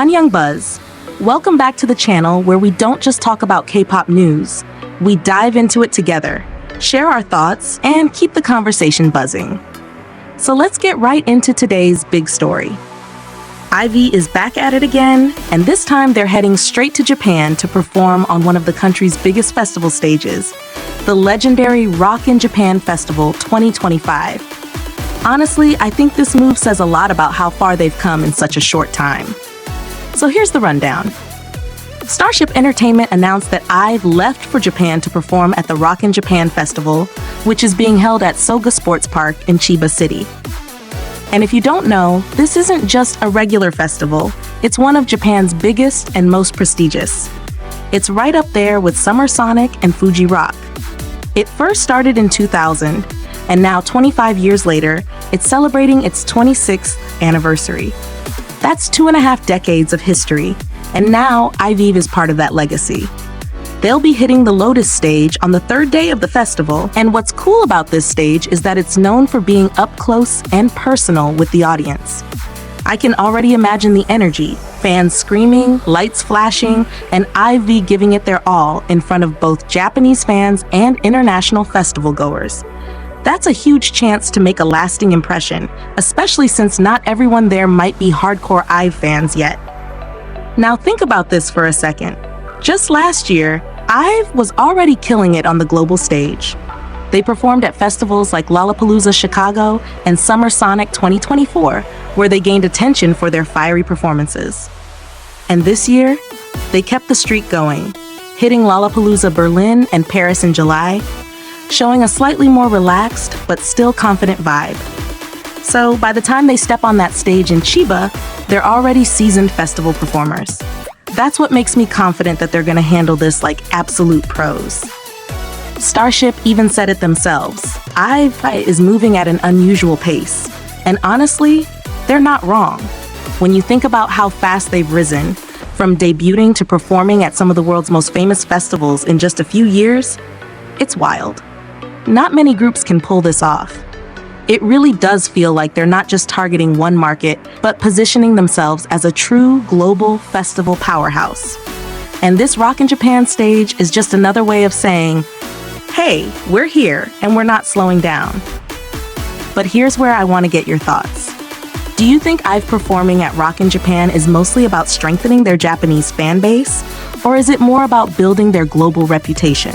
AnnyeongBuzz. Welcome back to the channel where we don't just talk about K-pop news. We dive into it together, share our thoughts, and keep the conversation buzzing. So let's get right into today's big story. IVE is back at it again, and this time they're heading straight to Japan to perform on one of the country's biggest festival stages, the legendary Rock in Japan Festival 2025. Honestly, I think this move says a lot about how far they've come in such a short time. So here's the rundown. Starship Entertainment announced that IVE left for Japan to perform at the Rock in Japan Festival, which is being held at Soga Sports Park in Chiba City. And if you don't know, this isn't just a regular festival, it's one of Japan's biggest and most prestigious. It's right up there with Summer Sonic and Fuji Rock. It first started in 2000, and now 25 years later, it's celebrating its 26th anniversary. That's 2.5 decades of history, and now IVE is part of that legacy. They'll be hitting the Lotus Stage on the third day of the festival, and what's cool about this stage is that it's known for being up close and personal with the audience. I can already imagine the energy, fans screaming, lights flashing, and IVE giving it their all in front of both Japanese fans and international festival goers. That's a huge chance to make a lasting impression, especially since not everyone there might be hardcore IVE fans yet. Now think about this for a second. Just last year, IVE was already killing it on the global stage. They performed at festivals like Lollapalooza Chicago and Summer Sonic 2024, where they gained attention for their fiery performances. And this year, they kept the streak going, hitting Lollapalooza Berlin and Paris in July, showing a slightly more relaxed but still confident vibe. So by the time they step on that stage in Chiba, they're already seasoned festival performers. That's what makes me confident that they're gonna handle this like absolute pros. Starship even said it themselves. IVE is moving at an unusual pace. And honestly, they're not wrong. When you think about how fast they've risen, from debuting to performing at some of the world's most famous festivals in just a few years, it's wild. Not many groups can pull this off. It really does feel like they're not just targeting one market, but positioning themselves as a true global festival powerhouse. And this Rock in Japan stage is just another way of saying, hey, we're here and we're not slowing down. But here's where I want to get your thoughts. Do you think IVE performing at Rock in Japan is mostly about strengthening their Japanese fan base, or is it more about building their global reputation?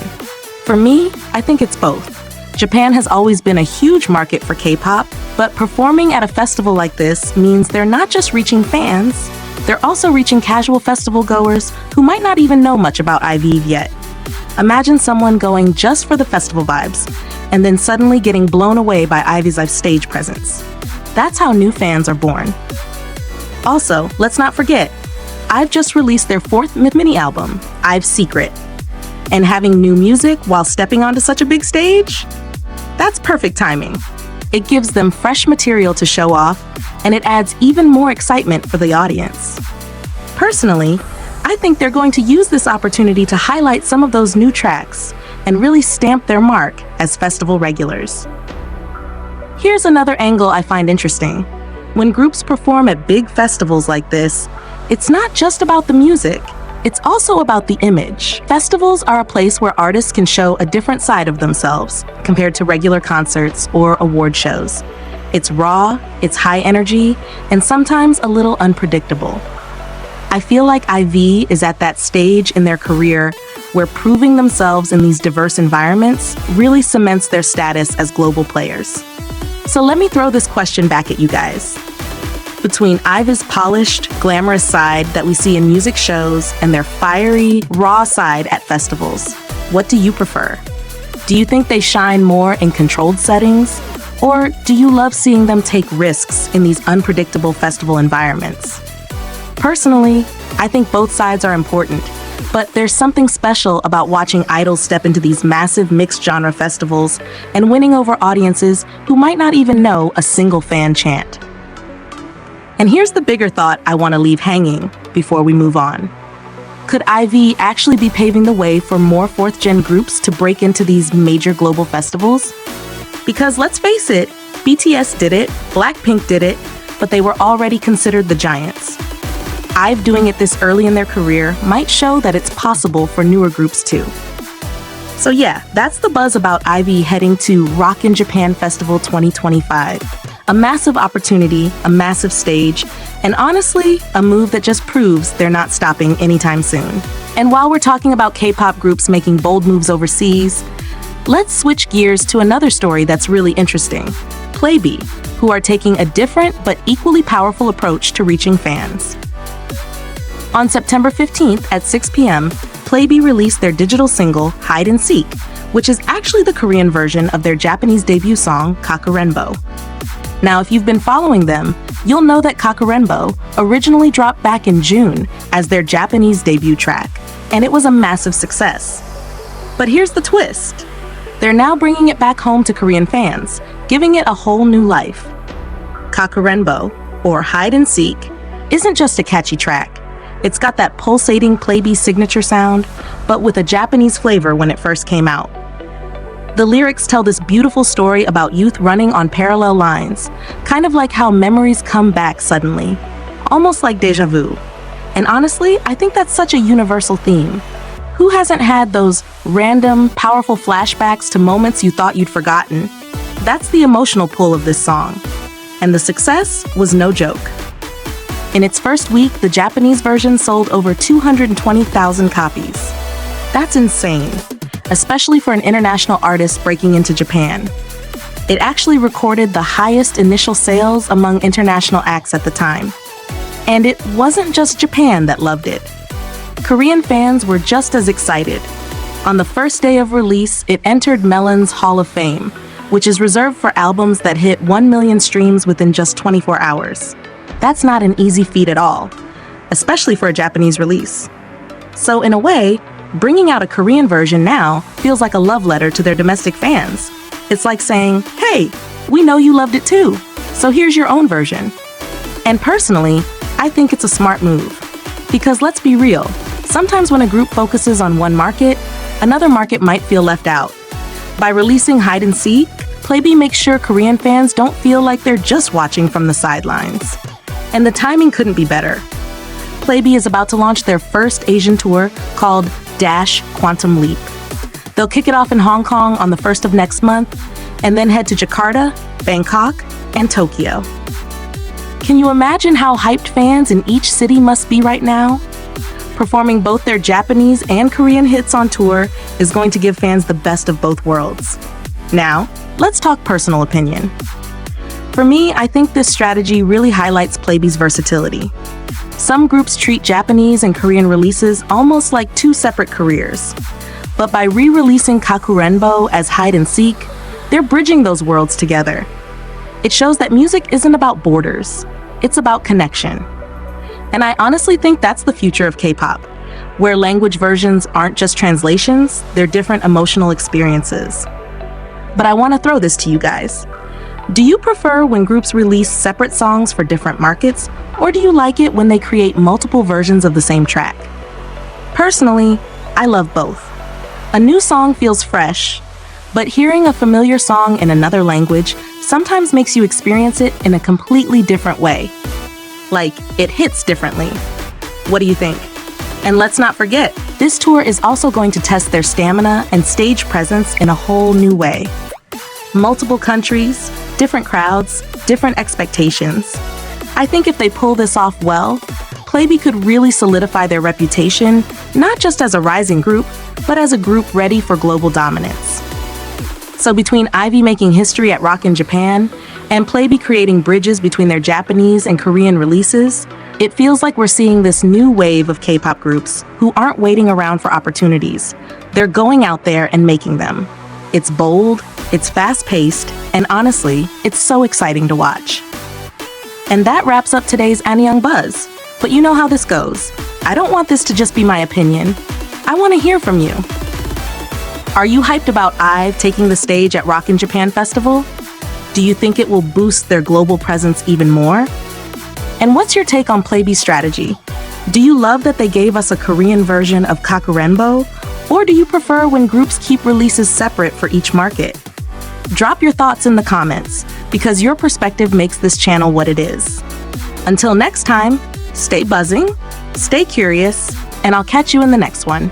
For me, I think it's both. Japan has always been a huge market for K-pop, but performing at a festival like this means they're not just reaching fans, they're also reaching casual festival goers who might not even know much about IVE yet. Imagine someone going just for the festival vibes, and then suddenly getting blown away by IVE's live stage presence. That's how new fans are born. Also, let's not forget, IVE just released their 4th mini-album, IVE Secret. And having new music while stepping onto such a big stage? That's perfect timing. It gives them fresh material to show off, and it adds even more excitement for the audience. Personally, I think they're going to use this opportunity to highlight some of those new tracks and really stamp their mark as festival regulars. Here's another angle I find interesting. When groups perform at big festivals like this, it's not just about the music. It's also about the image. Festivals are a place where artists can show a different side of themselves compared to regular concerts or award shows. It's raw, it's high energy, and sometimes a little unpredictable. I feel like IVE is at that stage in their career where proving themselves in these diverse environments really cements their status as global players. So let me throw this question back at you guys. Between IVE's polished, glamorous side that we see in music shows and their fiery, raw side at festivals, what do you prefer? Do you think they shine more in controlled settings? Or do you love seeing them take risks in these unpredictable festival environments? Personally, I think both sides are important, but there's something special about watching idols step into these massive mixed-genre festivals and winning over audiences who might not even know a single fan chant. And here's the bigger thought I want to leave hanging before we move on. Could IVE actually be paving the way for more fourth-gen groups to break into these major global festivals? Because let's face it, BTS did it, Blackpink did it, but they were already considered the giants. IVE doing it this early in their career might show that it's possible for newer groups too. So yeah, that's the buzz about IVE heading to Rock in Japan Festival 2025. A massive opportunity, a massive stage, and honestly, a move that just proves they're not stopping anytime soon. And while we're talking about K-pop groups making bold moves overseas, let's switch gears to another story that's really interesting. Playbe, who are taking a different but equally powerful approach to reaching fans. On September 15th at 6 p.m., Playbe released their digital single, Hide and Seek, which is actually the Korean version of their Japanese debut song, Kakurenbo. Now, if you've been following them, you'll know that Kakurenbo originally dropped back in June as their Japanese debut track, and it was a massive success. But here's the twist. They're now bringing it back home to Korean fans, giving it a whole new life. Kakurenbo, or Hide and Seek, isn't just a catchy track. It's got that pulsating Playbe signature sound, but with a Japanese flavor when it first came out. The lyrics tell this beautiful story about youth running on parallel lines, kind of like how memories come back suddenly, almost like déjà vu. And honestly, I think that's such a universal theme. Who hasn't had those random, powerful flashbacks to moments you thought you'd forgotten? That's the emotional pull of this song. And the success was no joke. In its first week, the Japanese version sold over 220,000 copies. That's insane, especially for an international artist breaking into Japan. It actually recorded the highest initial sales among international acts at the time. And it wasn't just Japan that loved it. Korean fans were just as excited. On the first day of release, it entered Melon's Hall of Fame, which is reserved for albums that hit 1 million streams within just 24 hours. That's not an easy feat at all, especially for a Japanese release. So in a way, bringing out a Korean version now feels like a love letter to their domestic fans. It's like saying, hey, we know you loved it too, so here's your own version. And personally, I think it's a smart move. Because let's be real, sometimes when a group focuses on one market, another market might feel left out. By releasing Hide and Seek, Playbe makes sure Korean fans don't feel like they're just watching from the sidelines. And the timing couldn't be better. Playbe is about to launch their first Asian tour called Dash Quantum Leap. They'll kick it off in Hong Kong on the 1st of next month, and then head to Jakarta, Bangkok, and Tokyo. Can you imagine how hyped fans in each city must be right now? Performing both their Japanese and Korean hits on tour is going to give fans the best of both worlds. Now, let's talk personal opinion. For me, I think this strategy really highlights Playbe's versatility. Some groups treat Japanese and Korean releases almost like two separate careers. But by re-releasing Kakurenbo as Hide and Seek, they're bridging those worlds together. It shows that music isn't about borders, it's about connection. And I honestly think that's the future of K-pop, where language versions aren't just translations, they're different emotional experiences. But I want to throw this to you guys. Do you prefer when groups release separate songs for different markets, or do you like it when they create multiple versions of the same track? Personally, I love both. A new song feels fresh, but hearing a familiar song in another language sometimes makes you experience it in a completely different way. Like, it hits differently. What do you think? And let's not forget, this tour is also going to test their stamina and stage presence in a whole new way. Multiple countries, different crowds, different expectations. I think if they pull this off well, Playbe could really solidify their reputation, not just as a rising group, but as a group ready for global dominance. So between IVE making history at Rock in Japan and Playbe creating bridges between their Japanese and Korean releases, it feels like we're seeing this new wave of K-pop groups who aren't waiting around for opportunities. They're going out there and making them. It's bold, it's fast-paced, and honestly, it's so exciting to watch. And that wraps up today's AnnyeongBuzz. But you know how this goes. I don't want this to just be my opinion. I want to hear from you. Are you hyped about IVE taking the stage at Rock in Japan Festival? Do you think it will boost their global presence even more? And what's your take on Playbe's strategy? Do you love that they gave us a Korean version of Kakurenbo? Or do you prefer when groups keep releases separate for each market? Drop your thoughts in the comments, because your perspective makes this channel what it is. Until next time, stay buzzing, stay curious, and I'll catch you in the next one.